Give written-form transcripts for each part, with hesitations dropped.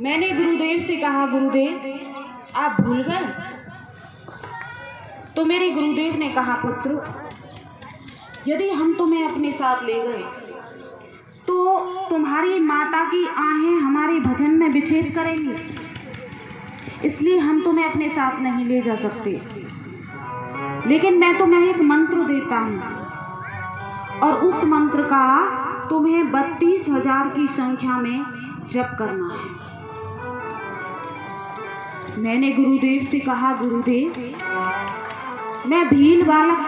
मैंने गुरुदेव से कहा, गुरुदेव आप भूल गए? तो मेरे गुरुदेव ने कहा, पुत्र यदि हम तुम्हें अपने साथ ले गए तो तुम्हारी माता की आहें हमारे भजन में विच्छेद करेंगी, इसलिए हम तुम्हें अपने साथ नहीं ले जा सकते। लेकिन मैं तुम्हें एक मंत्र देता हूँ और उस मंत्र का तुम्हें 32,000 की संख्या में जप करना है। मैंने गुरुदेव से कहा, गुरुदेव मैं भील बालक,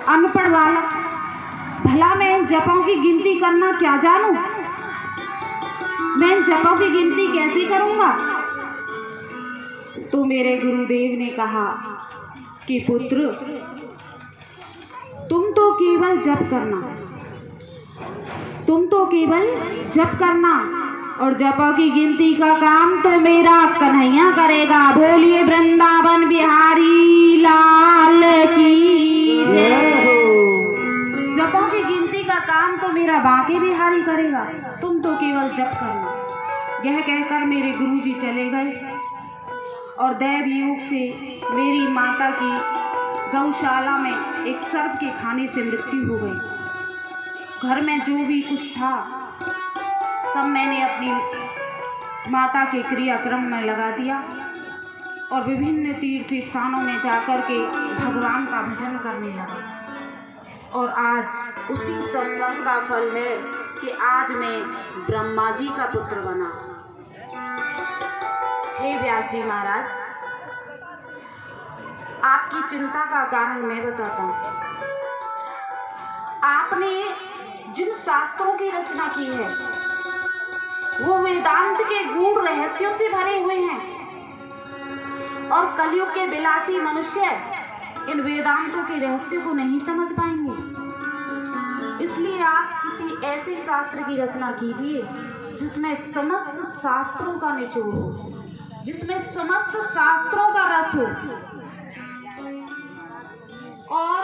अनपढ़ बालक, भला मैं इन जपों की गिनती करना क्या जानूं? मैं इन जपों की गिनती कैसे करूंगा? तो मेरे गुरुदेव ने कहा कि पुत्र तुम तो केवल जप करना, तुम तो केवल जप करना और जपों की गिनती का काम तो मेरा कन्हैया करेगा। बोलिए वृंदावन बिहारी लाल की जय। जपों की गिनती का काम तो मेरा बांके बिहारी करेगा, तुम तो केवल जप करना। यह कहकर मेरे गुरुजी चले गए और दैव योग से मेरी माता की गौशाला में एक सर्प के खाने से मृत्यु हो गई। घर में जो भी कुछ था सब मैंने अपनी माता के क्रियाक्रम में लगा दिया और विभिन्न तीर्थ स्थानों में जाकर के भगवान का भजन करने लगा। और आज उसी सत्संग का फल है कि आज मैं ब्रह्मा जी का पुत्र बना। हे व्यास जी महाराज, आपकी चिंता का कारण मैं बताता हूँ। आपने जिन शास्त्रों की रचना की है वो वेदांत के गूढ़ रहस्यों से भरे हुए हैं और कलयुग के विलासी मनुष्य इन वेदांतों के रहस्यों को नहीं समझ पाएंगे। इसलिए आप किसी ऐसे शास्त्र की रचना कीजिए जिसमें समस्त शास्त्रों का निचोड़ हो, जिसमें समस्त शास्त्रों का रस हो और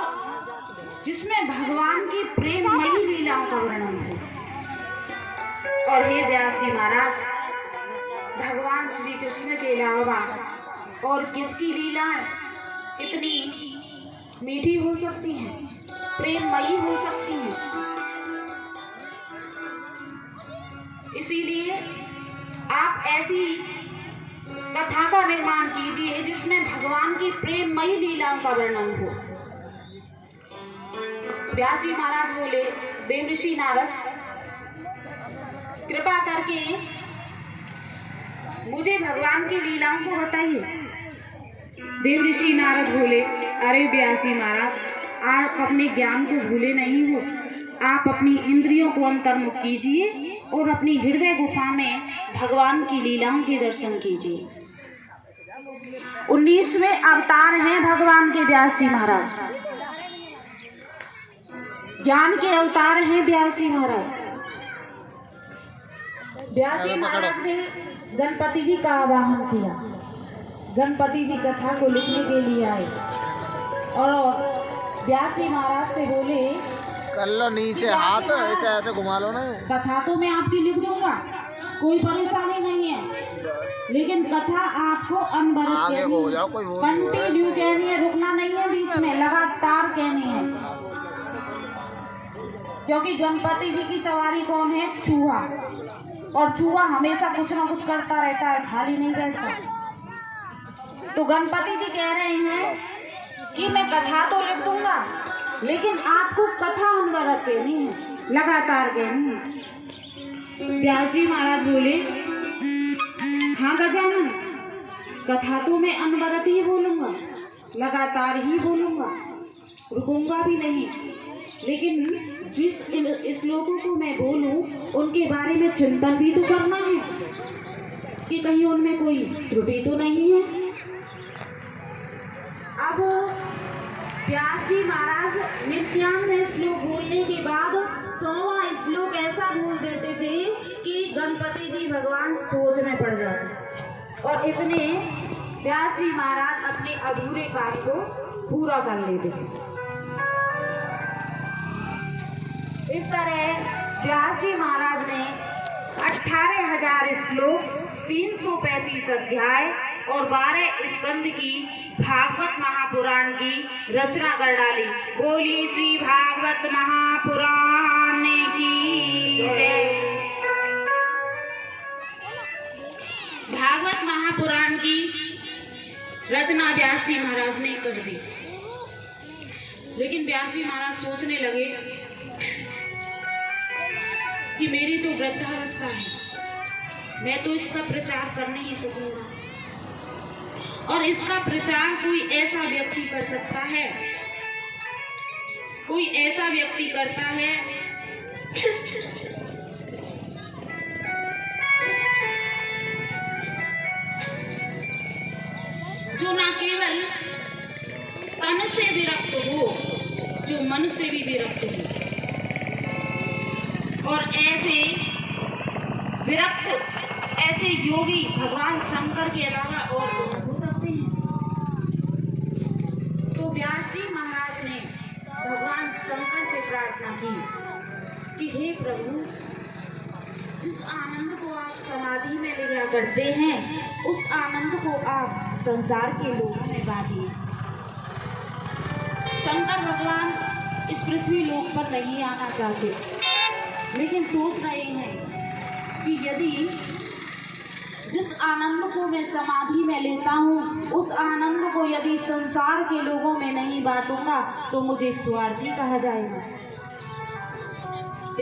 जिसमें भगवान की प्रेममयी लीलाओं का वर्णन हो। और हे व्यास जी महाराज, भगवान श्री कृष्ण के अलावा और किसकी लीलाएं इतनी मीठी हो सकती हैं, प्रेममयी हो सकती हैं? इसीलिए आप ऐसी कथा का निर्माण कीजिए जिसमें भगवान की प्रेममयी लीलाओं का वर्णन हो। व्यास जी महाराज बोले, देवऋषि नारद कृपा करके मुझे भगवान की लीलाओं को बताइए। देवऋषि नारद बोले, अरे व्यास जी महाराज, आप अपने ज्ञान को भूले नहीं हो। आप अपनी इंद्रियों को अंतर्मुख कीजिए और अपनी हृदय गुफा में भगवान की लीलाओं के दर्शन कीजिए। 19वें अवतार हैं भगवान के व्यास जी महाराज, ज्ञान के अवतार हैं व्यास जी महाराज। व्यास जी महाराज ने गणपति जी का आवाहन किया। गणपति जी कथा को लिखने के लिए आए और व्यास जी महाराज से बोले, कर लो नीचे हाथ, ऐसे ऐसे घुमा लो ना। कथा तो मैं आपकी लिख दूंगा, कोई परेशानी नहीं है, लेकिन कथा आपको अनवरत कंटिन्यू कहनी है, रुकना नहीं है, बीच में लगातार कहनी है। क्योंकि गणपति जी की सवारी कौन है? चूहा, और चूहा हमेशा कुछ ना कुछ करता रहता है, खाली नहीं बैठता। तो गणपति जी कह रहे हैं कि मैं कथा तो लिख दूंगा, लेकिन आपको कथा अनवरत कहनी है, लगातार कहनी है। व्यास जी महाराज बोले, हाँ गजानन, कथा तो मैं अनवरत ही बोलूंगा, लगातार ही बोलूंगा, रुकूंगा भी नहीं, लेकिन जिस श्लोकों को मैं बोलूं उनके बारे में चिंतन भी तो करना है कि कहीं उनमें कोई त्रुटि तो नहीं है। अब व्यास जी महाराज नित्यानंद श्लोक बोलने के बाद 100वां श्लोक ऐसा बोल देते थे कि गणपति जी भगवान सोच में पड़ जाते और इतने व्यास जी महाराज अपने अधूरे काम को पूरा कर लेते थे। इस तरह व्यास जी महाराज ने 18,000 श्लोक 335 अध्याय और 12 स्कंद की भागवत महापुराण की रचना कर डाली। बोलिए श्री भागवत महापुराण की जय। भागवत महापुराण की रचना व्यास जी महाराज ने कर दी, लेकिन व्यास जी महाराज सोचने लगे कि मेरी तो वृद्धावस्था है, मैं तो इसका प्रचार कर नहीं सकूंगा, और इसका प्रचार कोई ऐसा व्यक्ति कर सकता है, कोई ऐसा व्यक्ति करता है जो ना केवल तन से विरक्त हो, जो मन से भी विरक्त हो, और ऐसे विरक्त, ऐसे योगी भगवान शंकर के अलावा और कौन हो सकते हैं। तो व्यास जी महाराज ने भगवान शंकर से प्रार्थना की कि हे प्रभु, जिस आनंद को आप समाधि में लिया करते हैं, उस आनंद को आप संसार के लोगों में बांटिए। शंकर भगवान इस पृथ्वी लोक पर नहीं आना चाहते, लेकिन सोच रहे हैं कि यदि जिस आनंद को मैं समाधि में लेता हूँ, उस आनंद को यदि संसार के लोगों में नहीं बांटूंगा तो मुझे स्वार्थी कहा जाएगा।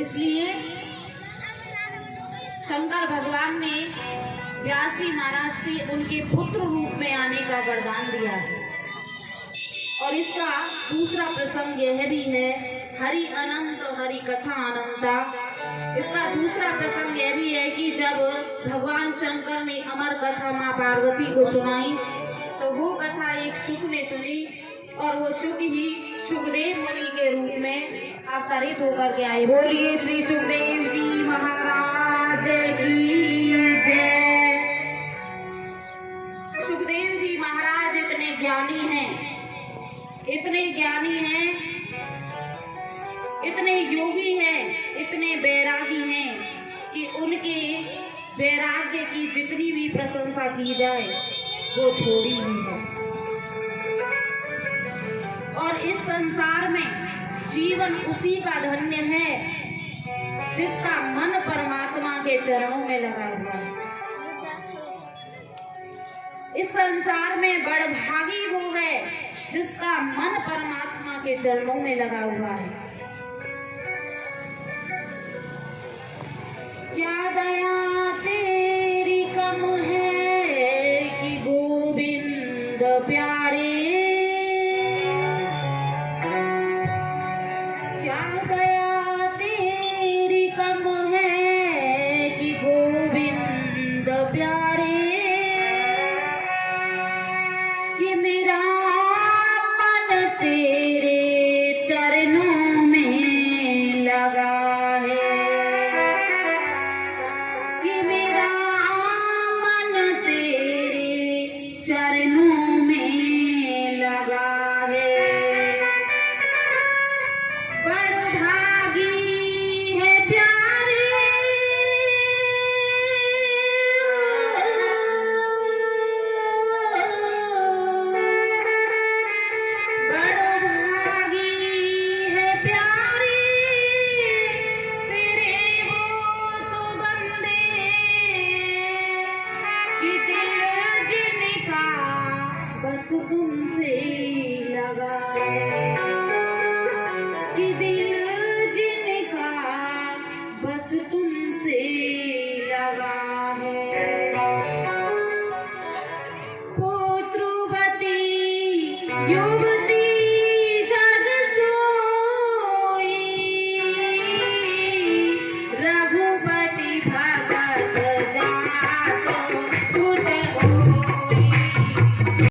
इसलिए शंकर भगवान ने व्यास जी महाराज से उनके पुत्र रूप में आने का वरदान दिया है। और इसका दूसरा प्रसंग यह भी है, हरि अनंत हरि कथा अनंता। इसका दूसरा प्रसंग यह भी है कि जब भगवान शंकर ने अमर कथा माँ पार्वती को सुनाई, तो वो कथा एक शुक ने सुनी, और वो शुक ही सुखदेव मुनि के रूप में अवतरित होकर के आए। बोलिए श्री सुखदेव जी महाराज की जय। सुखदेव जी महाराज इतने ज्ञानी हैं, इतने ज्ञानी हैं, इतने योगी हैं, इतने वैरागी हैं कि उनके वैराग्य की जितनी भी प्रशंसा की जाए वो थोड़ी ही है। और इस संसार में जीवन उसी का धन्य है जिसका मन परमात्मा के चरणों में लगा हुआ है। इस संसार में बड़भागी वो है जिसका मन परमात्मा के चरणों में लगा हुआ है। क्या दया तेरी कम है कि गोविंद प्यारे, क्या दया तेरी कम है कि गोविंद प्यारे, कि मेरा मन तेरे चरणों में लगा है, कि मेरा मन तेरे चरणों में लगा है। बड़भागी है प्यारे, बड़भागी है प्यारे, तेरे वो तो बंदे कि दिल जिनका बस तुमसे लगा है।